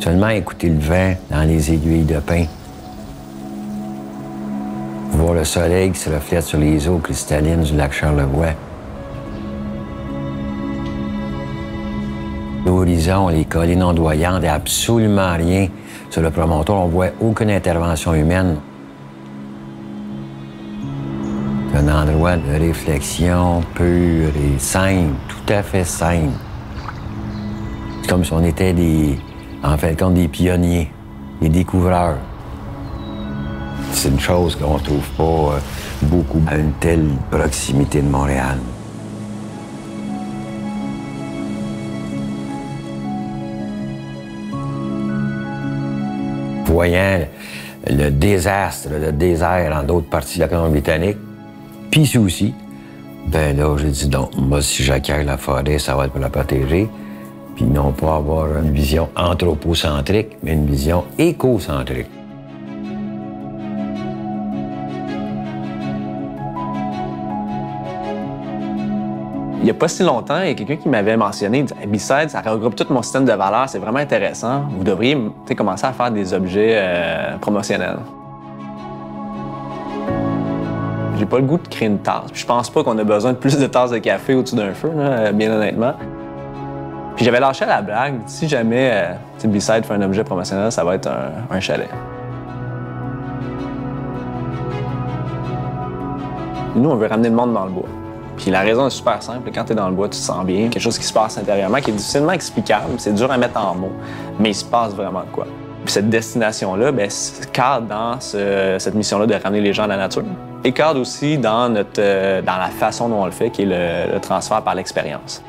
Seulement écouter le vent dans les aiguilles de pin. Voir le soleil qui se reflète sur les eaux cristallines du lac Charlevoix. L'horizon, les collines ondoyantes et absolument rien sur le promontoire. On ne voit aucune intervention humaine. C'est un endroit de réflexion pure et simple, tout à fait simple. C'est comme si on était en fait, comme des pionniers, des découvreurs. C'est une chose qu'on ne trouve pas beaucoup à une telle proximité de Montréal. Voyant le désastre, le désert dans d'autres parties de la Colombie-Britannique, puis ici aussi, ben là, j'ai dit non, moi, si j'accueille la forêt, ça va être pour la protéger, puis non pas avoir une vision anthropocentrique, mais une vision écocentrique. Il n'y a pas si longtemps, il y a quelqu'un qui m'avait mentionné, il dit « B-Side, ça regroupe tout mon système de valeurs, c'est vraiment intéressant. Vous devriez commencer à faire des objets promotionnels. » J'ai pas le goût de créer une tasse. Je pense pas qu'on a besoin de plus de tasses de café au-dessus d'un feu, là, bien honnêtement. Puis j'avais lâché la blague, si jamais B-Side fait un objet promotionnel, ça va être un chalet. Nous, on veut ramener le monde dans le bois. Puis la raison est super simple. Quand tu es dans le bois, tu te sens bien. Quelque chose qui se passe intérieurement, qui est difficilement explicable. C'est dur à mettre en mots, mais il se passe vraiment de quoi. Puis cette destination-là, bien, cadre dans cette mission-là de ramener les gens à la nature. Et cadre aussi dans la façon dont on le fait, qui est le transfert par l'expérience.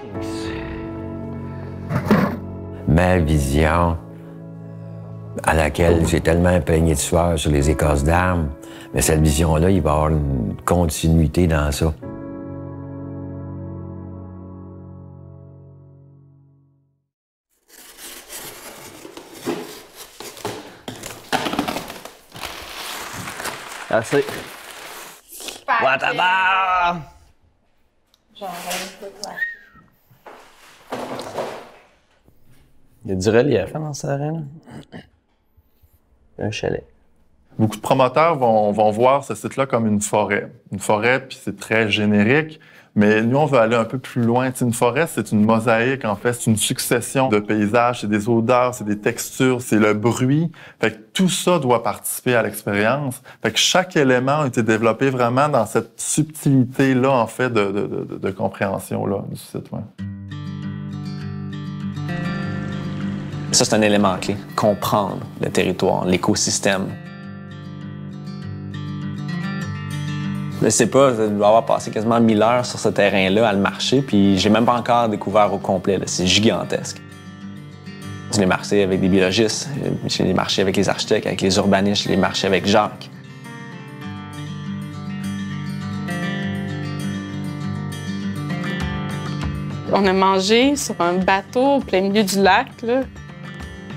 Ma vision, à laquelle j'ai tellement imprégné de sueur sur les écorces d'arbres, mais cette vision-là, il va y avoir une continuité dans ça. Assez. Watada! Il y a du relief dans cette arène. Un chalet. Beaucoup de promoteurs vont voir ce site-là comme une forêt. Une forêt, puis c'est très générique. Mais nous, on veut aller un peu plus loin. T'sais, une forêt, c'est une mosaïque, en fait. C'est une succession de paysages, c'est des odeurs, c'est des textures, c'est le bruit. Fait que tout ça doit participer à l'expérience. Fait que chaque élément a été développé vraiment dans cette subtilité-là, en fait, de compréhension-là du site. Ouais. Ça, c'est un élément clé. Comprendre le territoire, l'écosystème. Je sais pas, je dois avoir passé quasiment 1000 heures sur ce terrain-là à le marcher, puis j'ai même pas encore découvert au complet. C'est gigantesque. Je l'ai marché avec des biologistes, je l'ai marché avec les architectes, avec les urbanistes, je l'ai marché avec Jacques. On a mangé sur un bateau au plein milieu du lac, là.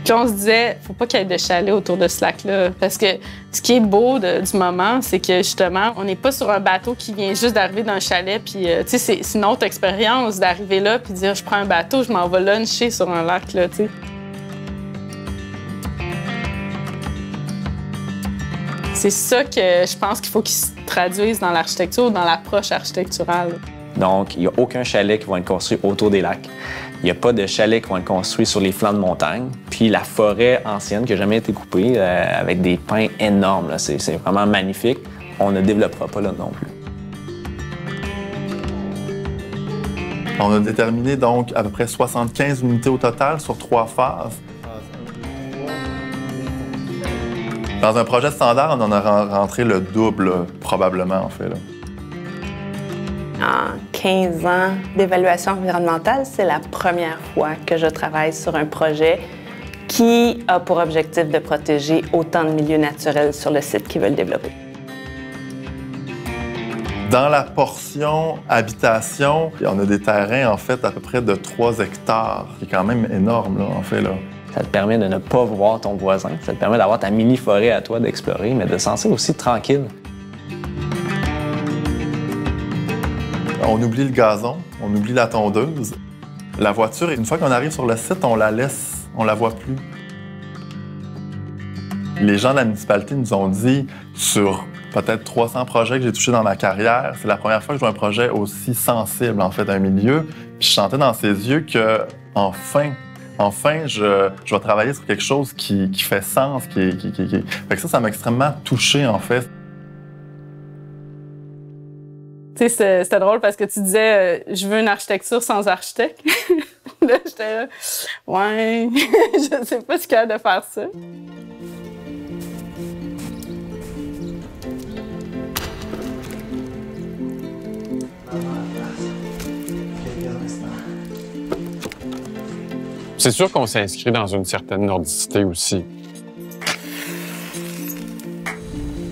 Puis on se disait, faut pas qu'il y ait de chalet autour de ce lac-là. Parce que ce qui est beau du moment, c'est que justement, on n'est pas sur un bateau qui vient juste d'arriver d'un chalet. Puis, tu sais, c'est une autre expérience d'arriver là puis de dire, je prends un bateau, je m'en vais luncher sur un lac, là, tu sais. C'est ça que je pense qu'il faut qu'il se traduise dans l'architecture ou dans l'approche architecturale. Donc, il n'y a aucun chalet qui va être construit autour des lacs. Il n'y a pas de chalet qui vont être construits sur les flancs de montagne. Puis la forêt ancienne qui n'a jamais été coupée, avec des pins énormes, c'est vraiment magnifique. On ne développera pas là non plus. On a déterminé donc à peu près 75 unités au total sur 3 phases. Dans un projet standard, on en a rentré le double, probablement, en fait. Là. En 15 ans d'évaluation environnementale, c'est la première fois que je travaille sur un projet qui a pour objectif de protéger autant de milieux naturels sur le site qu'ils veulent développer. Dans la portion habitation, on a des terrains, en fait, à peu près de 3 hectares, qui est quand même énorme, là, en fait, là. Ça te permet de ne pas voir ton voisin. Ça te permet d'avoir ta mini-forêt à toi d'explorer, mais de se sentir aussi tranquille. On oublie le gazon, on oublie la tondeuse. La voiture, une fois qu'on arrive sur le site, on la laisse, on la voit plus. Les gens de la municipalité nous ont dit, sur peut-être 300 projets que j'ai touchés dans ma carrière, c'est la première fois que je vois un projet aussi sensible, en fait, d'un milieu. Puis je sentais dans ses yeux que, enfin, je vais travailler sur quelque chose qui fait sens, Fait que ça m'a extrêmement touché, en fait. Tu sais, c'était drôle parce que tu disais je veux une architecture sans architecte. Là, j'étais là, ouais, je sais pas si je suis capable de faire ça. C'est sûr qu'on s'inscrit dans une certaine nordicité aussi.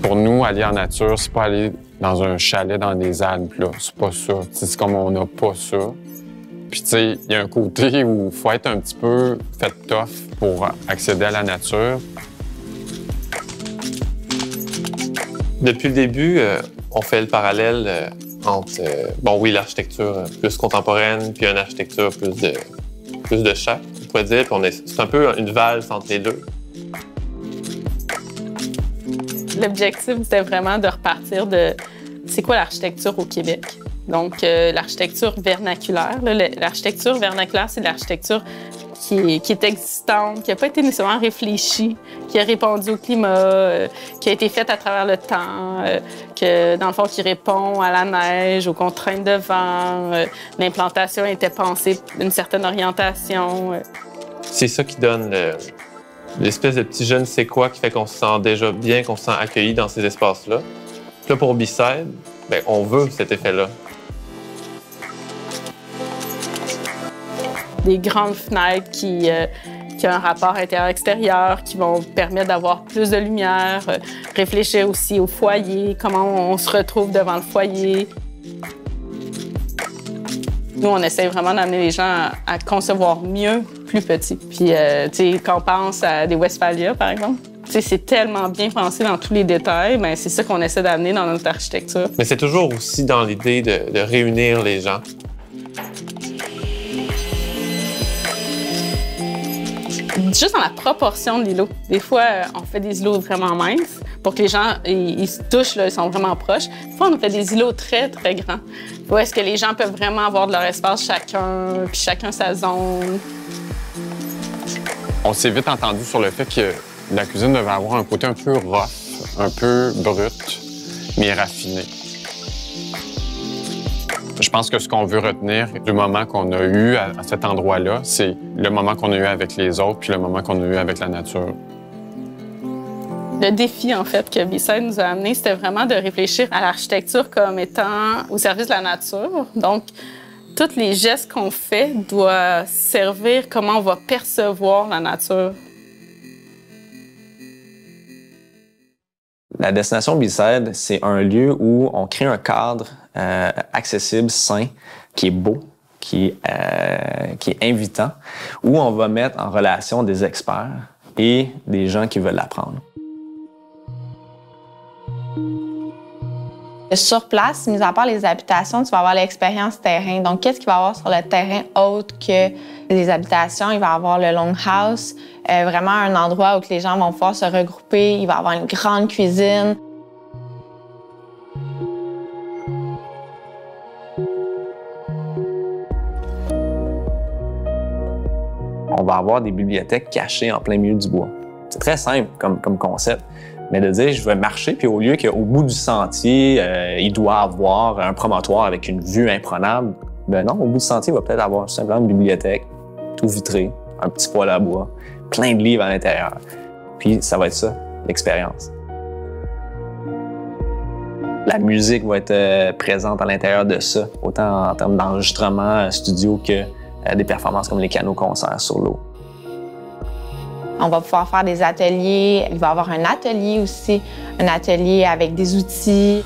Pour nous, aller en nature, c'est pas aller dans un chalet dans des Alpes, là. C'est pas ça. C'est comme on n'a pas ça. Puis, tu sais, il y a un côté où il faut être un petit peu fait tough pour accéder à la nature. Depuis le début, on fait le parallèle entre, l'architecture plus contemporaine puis une architecture plus de chaque, on pourrait dire. Puis c'est un peu une valse entre les deux. L'objectif, c'était vraiment de repartir de c'est quoi l'architecture au Québec. Donc, l'architecture vernaculaire. L'architecture vernaculaire, c'est l'architecture qui est existante, qui n'a pas été nécessairement réfléchie, qui a répondu au climat, qui a été faite à travers le temps, que, dans le fond, qui répond à la neige, aux contraintes de vent. L'implantation était pensée d'une certaine orientation. C'est ça qui donne l'espèce de petit je ne sais quoi qui fait qu'on se sent déjà bien, qu'on se sent accueilli dans ces espaces-là. Puis là, pour B-Side, on veut cet effet-là. Des grandes fenêtres qui ont un rapport intérieur-extérieur, qui vont permettre d'avoir plus de lumière, réfléchir aussi au foyer, comment on se retrouve devant le foyer. Nous, on essaie vraiment d'amener les gens à concevoir mieux, plus petit. Puis, tu sais, quand on pense à des Westphalia, par exemple, tu sais, c'est tellement bien pensé dans tous les détails, mais c'est ça qu'on essaie d'amener dans notre architecture. Mais c'est toujours aussi dans l'idée de réunir les gens. Juste dans la proportion de l'îlot. Des fois, on fait des îlots vraiment minces pour que les gens ils se touchent, là, ils sont vraiment proches. Des fois, on fait des îlots très, très grands. Où est-ce que les gens peuvent vraiment avoir de leur espace chacun, puis chacun sa zone. On s'est vite entendu sur le fait que la cuisine devait avoir un côté un peu rough, un peu brut, mais raffiné. Je pense que ce qu'on veut retenir du moment qu'on a eu à cet endroit-là, c'est le moment qu'on a eu avec les autres puis le moment qu'on a eu avec la nature. Le défi, en fait, que B-Side nous a amené, c'était vraiment de réfléchir à l'architecture comme étant au service de la nature. Donc, tous les gestes qu'on fait doivent servir comment on va percevoir la nature. La destination B-Side, c'est un lieu où on crée un cadre accessible, sain, qui est beau, qui est invitant, où on va mettre en relation des experts et des gens qui veulent l'apprendre. Sur place, mis à part les habitations, tu vas avoir l'expérience terrain. Donc, qu'est-ce qu'il va y avoir sur le terrain autre que les habitations? Il va y avoir le longhouse, vraiment un endroit où les gens vont pouvoir se regrouper. Il va y avoir une grande cuisine. On va avoir des bibliothèques cachées en plein milieu du bois. C'est très simple comme concept. Mais de dire, je vais marcher, puis au lieu qu'au bout du sentier, il doit avoir un promontoire avec une vue imprenable, ben non, au bout du sentier, il va peut-être avoir simplement une bibliothèque, tout vitré, un petit poêle à bois, plein de livres à l'intérieur. Puis ça va être ça, l'expérience. La musique va être présente à l'intérieur de ça, autant en termes d'enregistrement studio que des performances comme les canaux-concerts sur l'eau. On va pouvoir faire des ateliers. Il va y avoir un atelier aussi, un atelier avec des outils.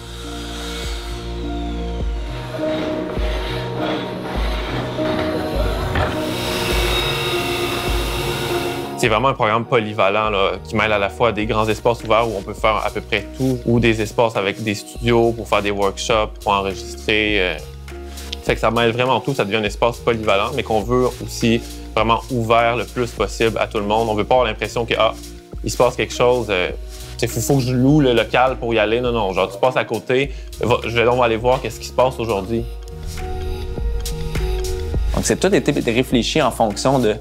C'est vraiment un programme polyvalent là, qui mêle à la fois des grands espaces ouverts où on peut faire à peu près tout, ou des espaces avec des studios pour faire des workshops, pour enregistrer. Fait que ça mêle vraiment tout, ça devient un espace polyvalent, mais qu'on veut aussi vraiment ouvert le plus possible à tout le monde. On veut pas avoir l'impression que il se passe quelque chose, il faut que je loue le local pour y aller. Non, genre tu passes à côté, je vais donc aller voir qu'est-ce qui se passe aujourd'hui. Donc, c'est tout été réfléchi en fonction de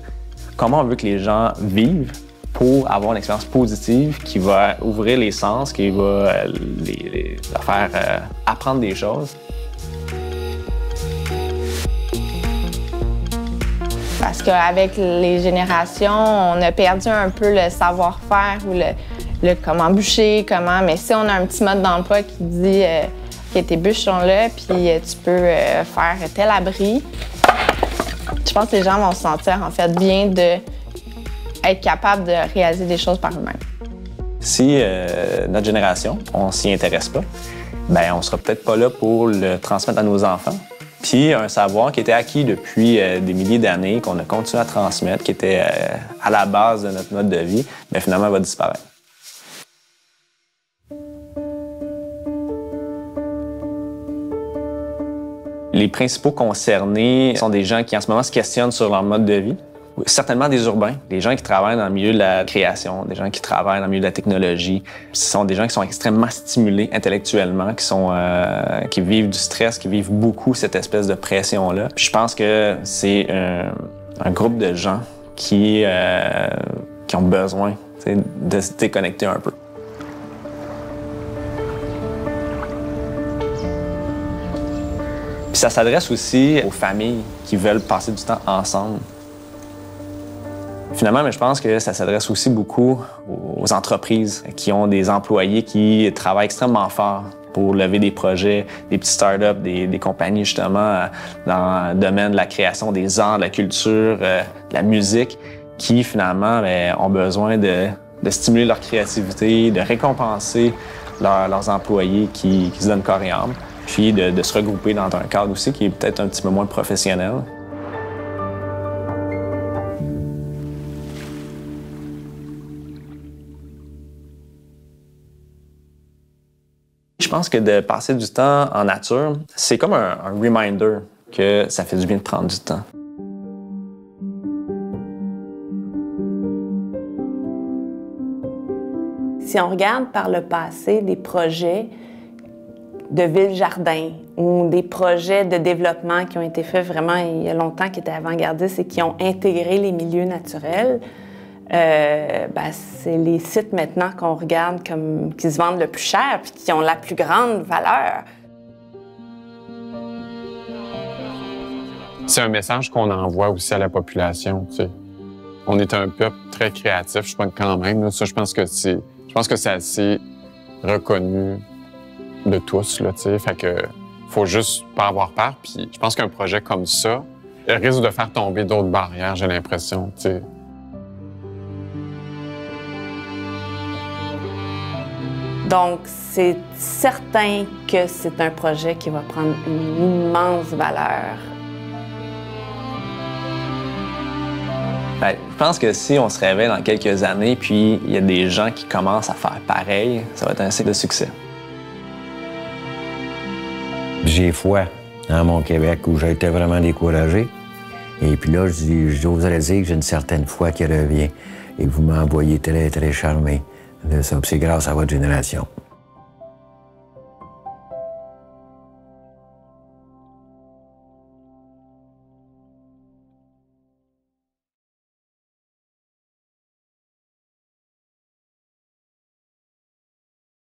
comment on veut que les gens vivent pour avoir une expérience positive qui va ouvrir les sens, qui va leur faire apprendre des choses. Parce qu'avec les générations, on a perdu un peu le savoir-faire ou le comment bûcher, Mais si on a un petit mode d'emploi qui dit que tes bûches sont là, puis tu peux faire tel abri, je pense que les gens vont se sentir en fait bien d'être capables de réaliser des choses par eux-mêmes. Si notre génération, on s'y intéresse pas, ben on sera peut-être pas là pour le transmettre à nos enfants. Puis un savoir qui était acquis depuis des milliers d'années, qu'on a continué à transmettre, qui était à la base de notre mode de vie, bien finalement va disparaître. Les principaux concernés sont des gens qui en ce moment se questionnent sur leur mode de vie. Certainement des urbains, des gens qui travaillent dans le milieu de la création, des gens qui travaillent dans le milieu de la technologie. Ce sont des gens qui sont extrêmement stimulés intellectuellement, qui vivent du stress, qui vivent beaucoup cette espèce de pression-là. Puis je pense que c'est un groupe de gens qui ont besoin de se déconnecter un peu. Puis ça s'adresse aussi aux familles qui veulent passer du temps ensemble. Finalement, mais je pense que ça s'adresse aussi beaucoup aux entreprises qui ont des employés qui travaillent extrêmement fort pour lever des projets, des petits startups, des compagnies justement dans le domaine de la création des arts, de la culture, de la musique, qui finalement ont besoin de stimuler leur créativité, de récompenser leurs employés qui se donnent corps et âme, puis de se regrouper dans un cadre aussi qui est peut-être un petit peu moins professionnel. Je pense que de passer du temps en nature, c'est comme un reminder que ça fait du bien de prendre du temps. Si on regarde par le passé des projets de ville-jardin ou des projets de développement qui ont été faits vraiment il y a longtemps, qui étaient avant-gardistes et qui ont intégré les milieux naturels, c'est les sites maintenant qu'on regarde qui se vendent le plus cher puis qui ont la plus grande valeur. C'est un message qu'on envoie aussi à la population, tu sais. On est un peuple très créatif, je pense quand même. Là, ça, je pense que c'est assez reconnu de tous, là, tu sais. Fait que faut juste pas avoir peur. Puis je pense qu'un projet comme ça risque de faire tomber d'autres barrières, j'ai l'impression, tu sais. Donc, c'est certain que c'est un projet qui va prendre une immense valeur. Je pense que si on se réveille dans quelques années, puis il y a des gens qui commencent à faire pareil, ça va être un signe de succès. J'ai foi en mon Québec où j'ai été vraiment découragé. Et puis là, j'oserais dire que j'ai une certaine foi qui revient et que vous m'envoyez très, très charmé de ça. C'est grâce à votre génération.